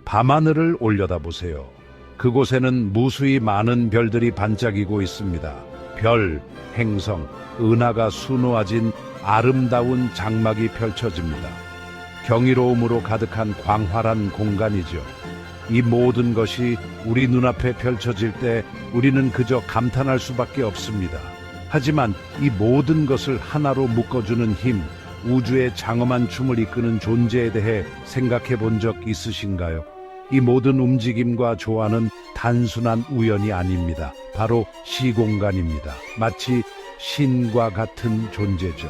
밤하늘을 올려다보세요. 그곳에는 무수히 많은 별들이 반짝이고 있습니다. 별, 행성, 은하가 수놓아진 아름다운 장막이 펼쳐집니다. 경이로움으로 가득한 광활한 공간이죠. 이 모든 것이 우리 눈앞에 펼쳐질 때 우리는 그저 감탄할 수밖에 없습니다. 하지만 이 모든 것을 하나로 묶어주는 힘, 우주의 장엄한 춤을 이끄는 존재에 대해 생각해 본 적 있으신가요? 이 모든 움직임과 조화는 단순한 우연이 아닙니다. 바로 시공간입니다. 마치 신과 같은 존재죠.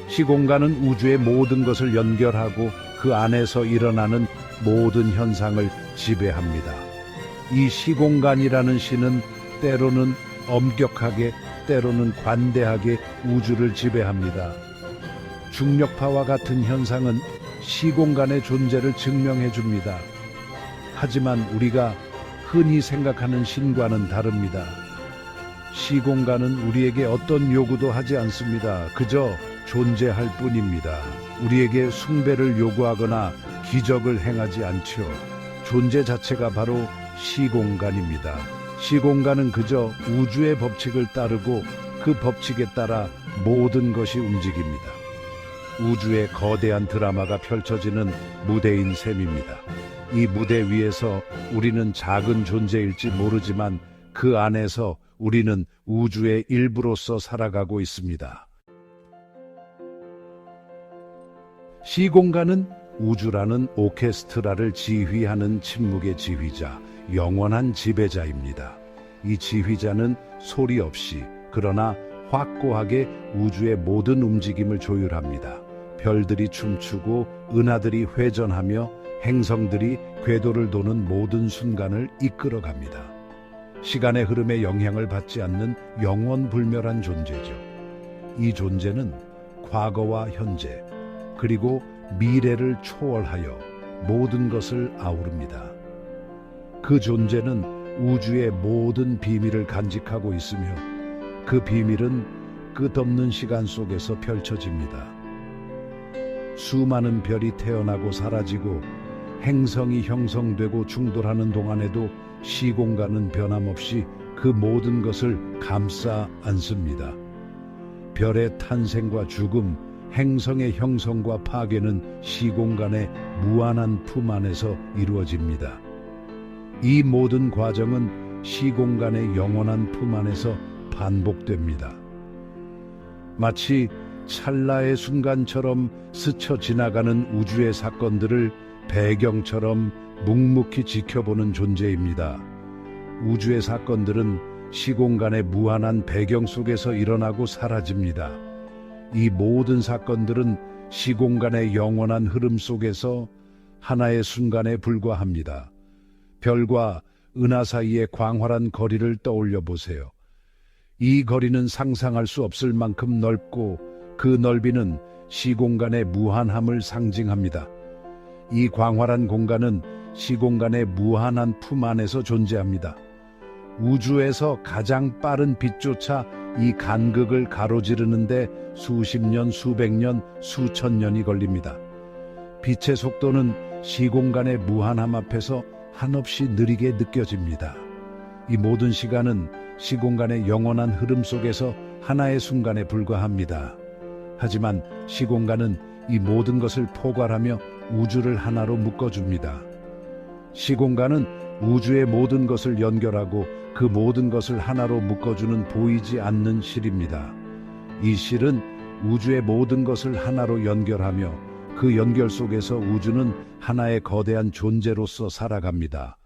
시공간은 우주의 모든 것을 연결하고 그 안에서 일어나는 모든 현상을 지배합니다. 이 시공간이라는 신은 때로는 엄격하게, 때로는 관대하게 우주를 지배합니다. 중력파와 같은 현상은 시공간의 존재를 증명해 줍니다. 하지만 우리가 흔히 생각하는 신과는 다릅니다. 시공간은 우리에게 어떤 요구도 하지 않습니다. 그저 존재할 뿐입니다. 우리에게 숭배를 요구하거나 기적을 행하지 않죠. 존재 자체가 바로 시공간입니다. 시공간은 그저 우주의 법칙을 따르고 그 법칙에 따라 모든 것이 움직입니다. 우주의 거대한 드라마가 펼쳐지는 무대인 셈입니다. 이 무대 위에서 우리는 작은 존재일지 모르지만 그 안에서 우리는 우주의 일부로서 살아가고 있습니다. 시공간은 우주라는 오케스트라를 지휘하는 침묵의 지휘자, 영원한 지배자입니다. 이 지휘자는 소리 없이 그러나 확고하게 우주의 모든 움직임을 조율합니다. 별들이 춤추고 은하들이 회전하며 행성들이 궤도를 도는 모든 순간을 이끌어갑니다. 시간의 흐름에 영향을 받지 않는 영원불멸한 존재죠. 이 존재는 과거와 현재, 그리고 미래를 초월하여 모든 것을 아우릅니다. 그 존재는 우주의 모든 비밀을 간직하고 있으며 그 비밀은 끝없는 시간 속에서 펼쳐집니다. 수많은 별이 태어나고 사라지고 행성이 형성되고 충돌하는 동안에도 시공간은 변함없이 그 모든 것을 감싸 안습니다. 별의 탄생과 죽음, 행성의 형성과 파괴는 시공간의 무한한 품 안에서 이루어집니다. 이 모든 과정은 시공간의 영원한 품 안에서 반복됩니다. 마치 찰나의 순간처럼 스쳐 지나가는 우주의 사건들을 배경처럼 묵묵히 지켜보는 존재입니다. 우주의 사건들은 시공간의 무한한 배경 속에서 일어나고 사라집니다. 이 모든 사건들은 시공간의 영원한 흐름 속에서 하나의 순간에 불과합니다. 별과 은하 사이의 광활한 거리를 떠올려 보세요. 이 거리는 상상할 수 없을 만큼 넓고 그 넓이는 시공간의 무한함을 상징합니다. 이 광활한 공간은 시공간의 무한한 품 안에서 존재합니다. 우주에서 가장 빠른 빛조차 이 간극을 가로지르는데 수십 년, 수백 년, 수천 년이 걸립니다. 빛의 속도는 시공간의 무한함 앞에서 한없이 느리게 느껴집니다. 이 모든 시간은 시공간의 영원한 흐름 속에서 하나의 순간에 불과합니다. 하지만 시공간은 이 모든 것을 포괄하며 우주를 하나로 묶어줍니다. 시공간은 우주의 모든 것을 연결하고 그 모든 것을 하나로 묶어주는 보이지 않는 실입니다. 이 실은 우주의 모든 것을 하나로 연결하며 그 연결 속에서 우주는 하나의 거대한 존재로서 살아갑니다.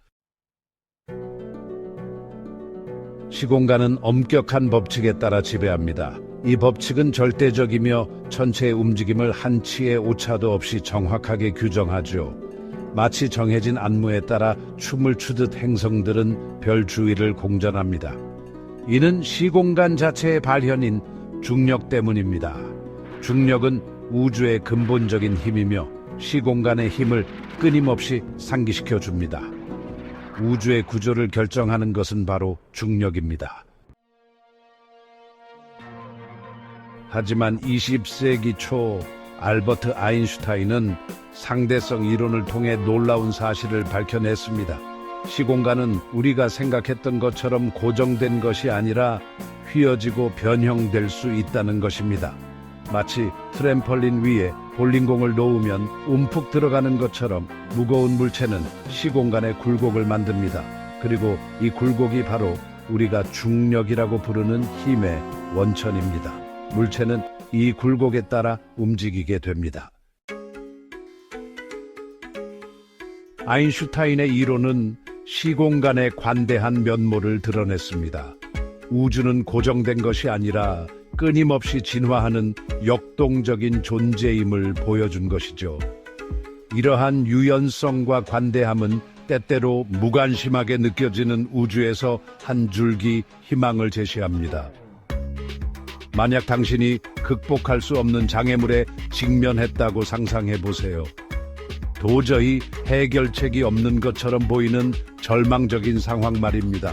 시공간은 엄격한 법칙에 따라 지배합니다. 이 법칙은 절대적이며 전체의 움직임을 한치의 오차도 없이 정확하게 규정하죠. 마치 정해진 안무에 따라 춤을 추듯 행성들은 별 주위를 공전합니다. 이는 시공간 자체의 발현인 중력 때문입니다. 중력은 우주의 근본적인 힘이며 시공간의 힘을 끊임없이 상기시켜 줍니다. 우주의 구조를 결정하는 것은 바로 중력입니다. 하지만 20세기 초 알버트 아인슈타인은 상대성 이론을 통해 놀라운 사실을 밝혀냈습니다. 시공간은 우리가 생각했던 것처럼 고정된 것이 아니라 휘어지고 변형될 수 있다는 것입니다. 마치 트램펄린 위에 볼링공을 놓으면 움푹 들어가는 것처럼 무거운 물체는 시공간의 굴곡을 만듭니다. 그리고 이 굴곡이 바로 우리가 중력이라고 부르는 힘의 원천입니다. 물체는 이 굴곡에 따라 움직이게 됩니다. 아인슈타인의 이론은 시공간의 관대한 면모를 드러냈습니다. 우주는 고정된 것이 아니라 끊임없이 진화하는 역동적인 존재임을 보여준 것이죠. 이러한 유연성과 관대함은 때때로 무관심하게 느껴지는 우주에서 한 줄기 희망을 제시합니다. 만약 당신이 극복할 수 없는 장애물에 직면했다고 상상해 보세요. 도저히 해결책이 없는 것처럼 보이는 절망적인 상황 말입니다.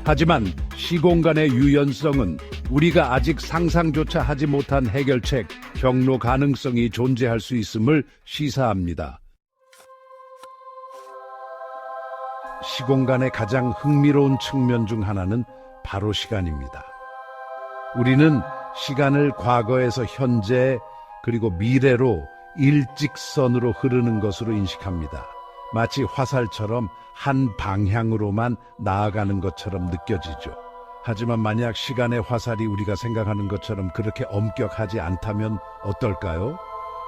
하지만 시공간의 유연성은 우리가 아직 상상조차 하지 못한 해결책, 경로 가능성이 존재할 수 있음을 시사합니다. 시공간의 가장 흥미로운 측면 중 하나는 바로 시간입니다. 우리는 시간을 과거에서 현재 그리고 미래로 일직선으로 흐르는 것으로 인식합니다. 마치 화살처럼 한 방향으로만 나아가는 것처럼 느껴지죠. 하지만 만약 시간의 화살이 우리가 생각하는 것처럼 그렇게 엄격하지 않다면 어떨까요?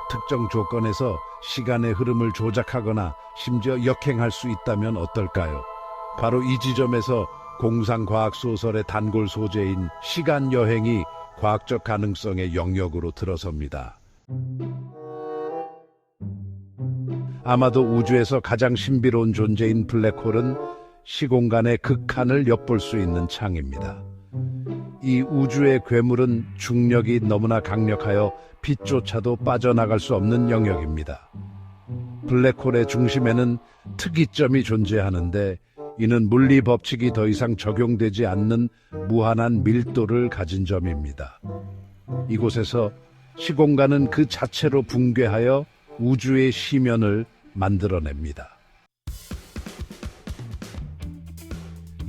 특정 조건에서 시간의 흐름을 조작하거나 심지어 역행할 수 있다면 어떨까요? 바로 이 지점에서 공상과학 소설의 단골 소재인 시간 여행이 과학적 가능성의 영역으로 들어섭니다. 아마도 우주에서 가장 신비로운 존재인 블랙홀은 시공간의 극한을 엿볼 수 있는 창입니다. 이 우주의 괴물은 중력이 너무나 강력하여 빛조차도 빠져나갈 수 없는 영역입니다. 블랙홀의 중심에는 특이점이 존재하는데 이는 물리 법칙이 더 이상 적용되지 않는 무한한 밀도를 가진 점입니다. 이곳에서 시공간은 그 자체로 붕괴하여 우주의 시면을 만들어냅니다.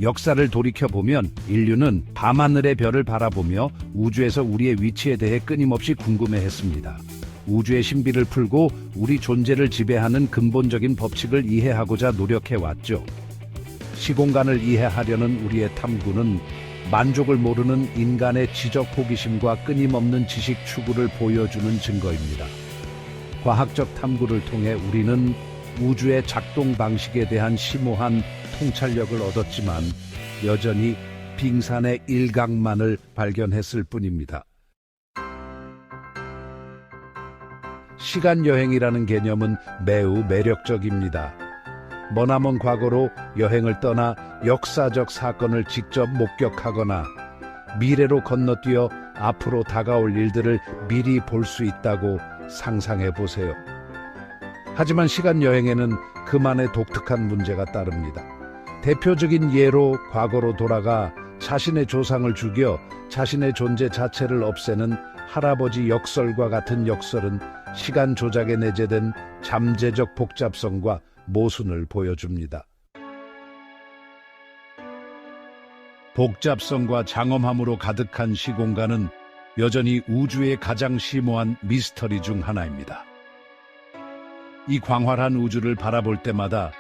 역사를 돌이켜보면 인류는 밤하늘의 별을 바라보며 우주에서 우리의 위치에 대해 끊임없이 궁금해했습니다. 우주의 신비를 풀고 우리 존재를 지배하는 근본적인 법칙을 이해하고자 노력해왔죠. 시공간을 이해하려는 우리의 탐구는 만족을 모르는 인간의 지적 호기심과 끊임없는 지식 추구를 보여주는 증거입니다. 과학적 탐구를 통해 우리는 우주의 작동 방식에 대한 심오한 통찰력을 얻었지만 여전히 빙산의 일각만을 발견했을 뿐입니다. 시간 여행이라는 개념은 매우 매력적입니다. 머나먼 과거로 여행을 떠나 역사적 사건을 직접 목격하거나 미래로 건너뛰어 앞으로 다가올 일들을 미리 볼 수 있다고 상상해 보세요. 하지만 시간 여행에는 그만의 독특한 문제가 따릅니다. 대표적인 예로 과거로 돌아가 자신의 조상을 죽여 자신의 존재 자체를 없애는 할아버지 역설과 같은 역설은 시간 조작에 내재된 잠재적 복잡성과 모순을 보여줍니다. 복잡성과 장엄함으로 가득한 시공간은 여전히 우주의 가장 심오한 미스터리 중 하나입니다. 이 광활한 우주를 바라볼 때마다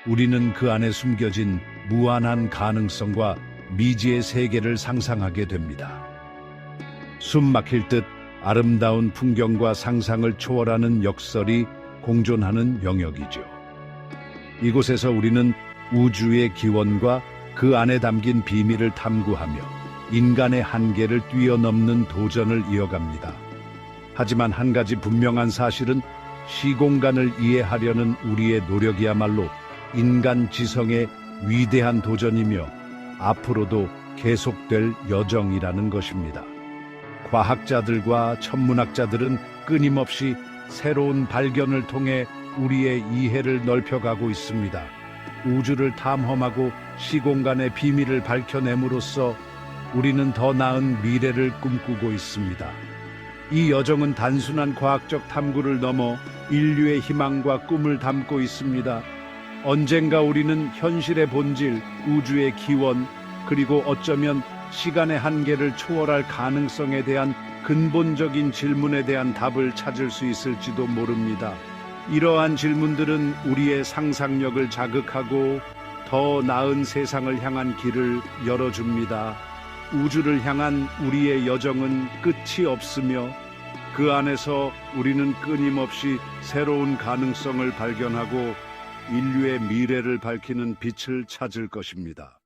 우리는 그 안에 숨겨진 무한한 가능성과 미지의 세계를 상상하게 됩니다. 숨 막힐 듯 아름다운 풍경과 상상을 초월하는 역설이 공존하는 영역이죠. 이곳에서 우리는 우주의 기원과 그 안에 담긴 비밀을 탐구하며 인간의 한계를 뛰어넘는 도전을 이어갑니다. 하지만 한 가지 분명한 사실은 시공간을 이해하려는 우리의 노력이야말로 인간 지성의 위대한 도전이며 앞으로도 계속될 여정이라는 것입니다. 과학자들과 천문학자들은 끊임없이 새로운 발견을 통해 우리의 이해를 넓혀가고 있습니다. 우주를 탐험하고 시공간의 비밀을 밝혀냄으로써 우리는 더 나은 미래를 꿈꾸고 있습니다. 이 여정은 단순한 과학적 탐구를 넘어 인류의 희망과 꿈을 담고 있습니다. 언젠가 우리는 현실의 본질, 우주의 기원, 그리고 어쩌면 시간의 한계를 초월할 가능성에 대한 근본적인 질문에 대한 답을 찾을 수 있을지도 모릅니다. 이러한 질문들은 우리의 상상력을 자극하고 더 나은 세상을 향한 길을 열어줍니다. 우주를 향한 우리의 여정은 끝이 없으며 그 안에서 우리는 끊임없이 새로운 가능성을 발견하고 인류의 미래를 밝히는 빛을 찾을 것입니다.